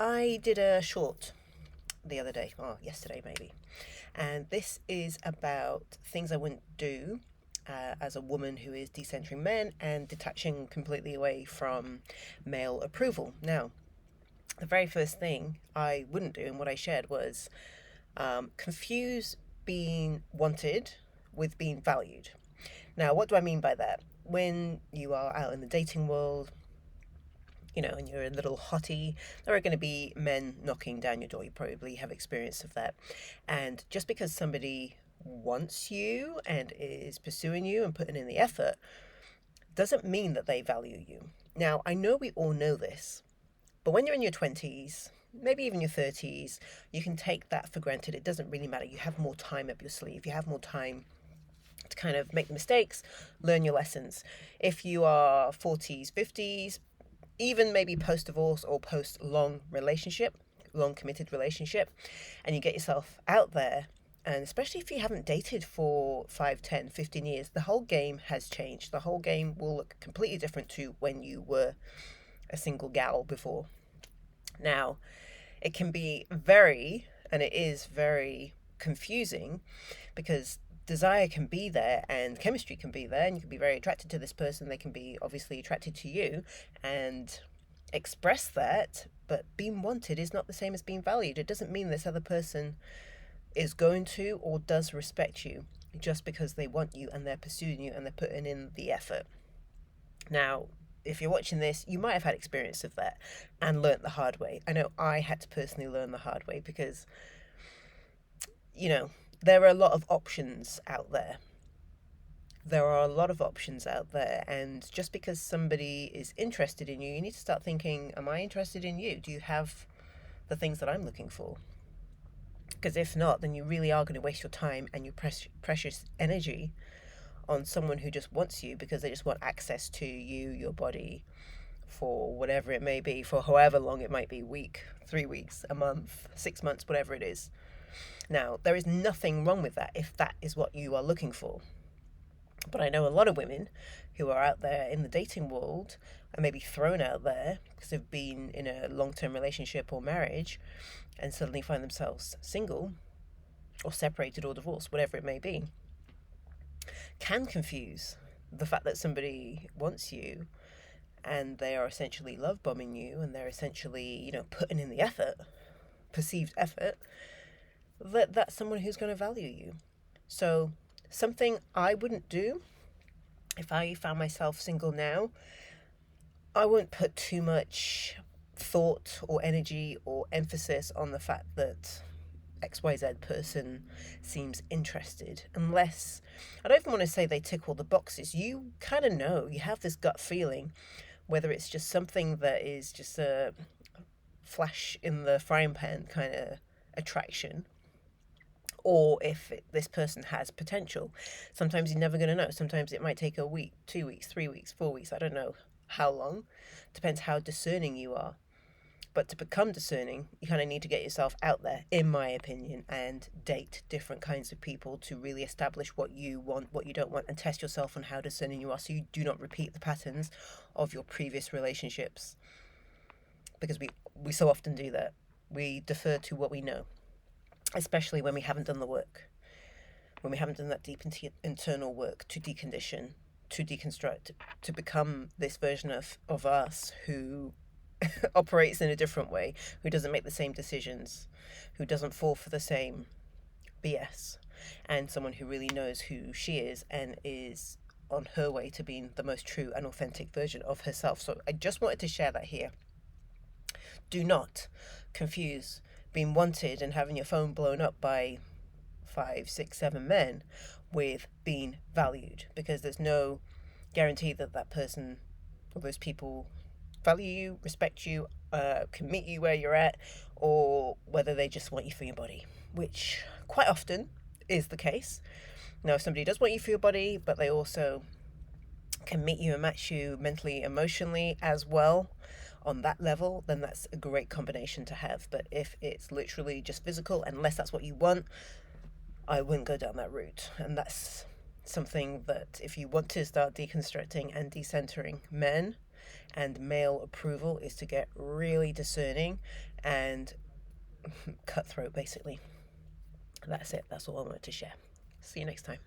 I did a short the other day, or yesterday maybe, and this is about things I wouldn't do as a woman who is decentering men and detaching completely away from male approval. Now, the very first thing I wouldn't do, and what I shared was confuse being wanted with being valued. Now, what do I mean by that? When you are out in the dating world, and you're a little hottie, there are going to be men knocking down your door. You probably have experience of that. And just because somebody wants you and is pursuing you and putting in the effort doesn't mean that they value you. Now, I know we all know this, but when you're in your 20s, maybe even your 30s, you can take that for granted. It doesn't really matter. You have more time up your sleeve. You have more time to kind of make the mistakes, learn your lessons. If you are 40s, 50s, even maybe post-divorce or post-long relationship, long committed relationship, and you get yourself out there, and especially if you haven't dated for 5, 10, 15 years, the whole game has changed. The whole game will look completely different to when you were a single gal before. Now, it can be and it is very confusing because desire can be there and chemistry can be there, and you can be very attracted to this person. They can be obviously attracted to you and express that, but being wanted is not the same as being valued. It doesn't mean this other person is going to or does respect you just because they want you and they're pursuing you and they're putting in the effort. Now, if you're watching this, you might have had experience of that and learnt the hard way. I know I had to personally learn the hard way because, there are a lot of options out there. And just because somebody is interested in you, you need to start thinking, am I interested in you? Do you have the things that I'm looking for? Because if not, then you really are going to waste your time and your precious energy on someone who just wants you because they just want access to you, your body, for whatever it may be, for however long it might be, week, 3 weeks, a month, 6 months, whatever it is. Now, there is nothing wrong with that if that is what you are looking for. But I know a lot of women who are out there in the dating world and maybe thrown out there because they've been in a long-term relationship or marriage and suddenly find themselves single or separated or divorced, whatever it may be, can confuse the fact that somebody wants you and they are essentially love bombing you and they're essentially, putting in the effort, perceived effort, that's someone who's going to value you. So something I wouldn't do if I found myself single now, I wouldn't put too much thought or energy or emphasis on the fact that XYZ person seems interested, unless, I don't even want to say they tick all the boxes. You kind of know, you have this gut feeling, whether it's just something that is just a flash in the frying pan kind of attraction, or if this person has potential. Sometimes you're never going to know. Sometimes it might take a week, 2 weeks, 3 weeks, 4 weeks. I don't know how long. Depends how discerning you are. But to become discerning, you kind of need to get yourself out there, in my opinion, and date different kinds of people to really establish what you want, what you don't want, and test yourself on how discerning you are so you do not repeat the patterns of your previous relationships. Because we so often do that. We defer to what we know, especially when we haven't done the work, when we haven't done that deep internal work to decondition, to deconstruct, to become this version of us who operates in a different way, who doesn't make the same decisions, who doesn't fall for the same BS, and someone who really knows who she is and is on her way to being the most true and authentic version of herself. So I just wanted to share that here. Do not confuse being wanted and having your phone blown up by 5, 6, 7 men with being valued, because there's no guarantee that person or those people value you, respect you, can meet you where you're at, or whether they just want you for your body, which quite often is the case. Now, if somebody does want you for your body, but they also can meet you and match you mentally, emotionally as well on that level, then that's a great combination to have. But if it's literally just physical, unless that's what you want, I wouldn't go down that route. And that's something that if you want to start deconstructing and decentering men and male approval is to get really discerning and cutthroat, basically. That's it. That's all I wanted to share. See you next time.